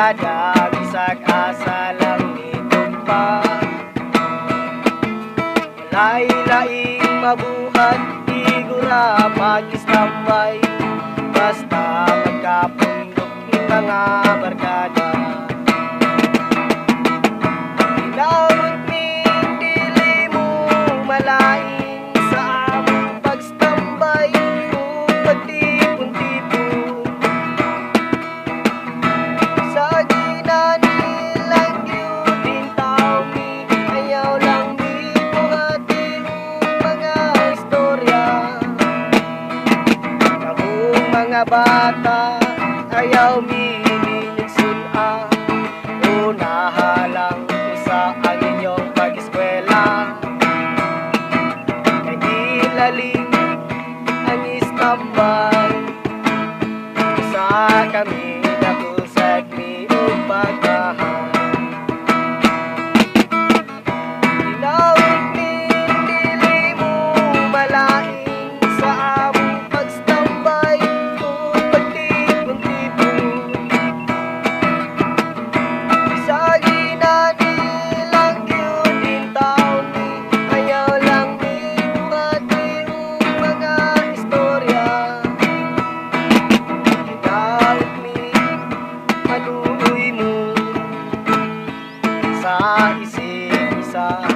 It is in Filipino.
barkada, bisag asa lang nitugpad. Lain-laing mabuhat, igura pag-istambay, basta magkapundok ng mga barkada. Inawit ning dili mo malain sa among pag-stambay o pagtipon-tipon. Sa ginani lang yun din tao mi, ayaw lang mi buhatin mga istorya. Kamong mga bata, ayaw mi minigsun-a, unahalang ko sa ang inyong pag-eskwela. Kay di lalim ang istambay, sa kami nakusag mi o pagmahal. Inawit ning dili mo malain sa among pagstambay o pagtipon-tipon. Sa ginani lang yun din taon mi, ayaw lang mi buhati mga istorya. Inawit mi maluoy mo sa isip isa.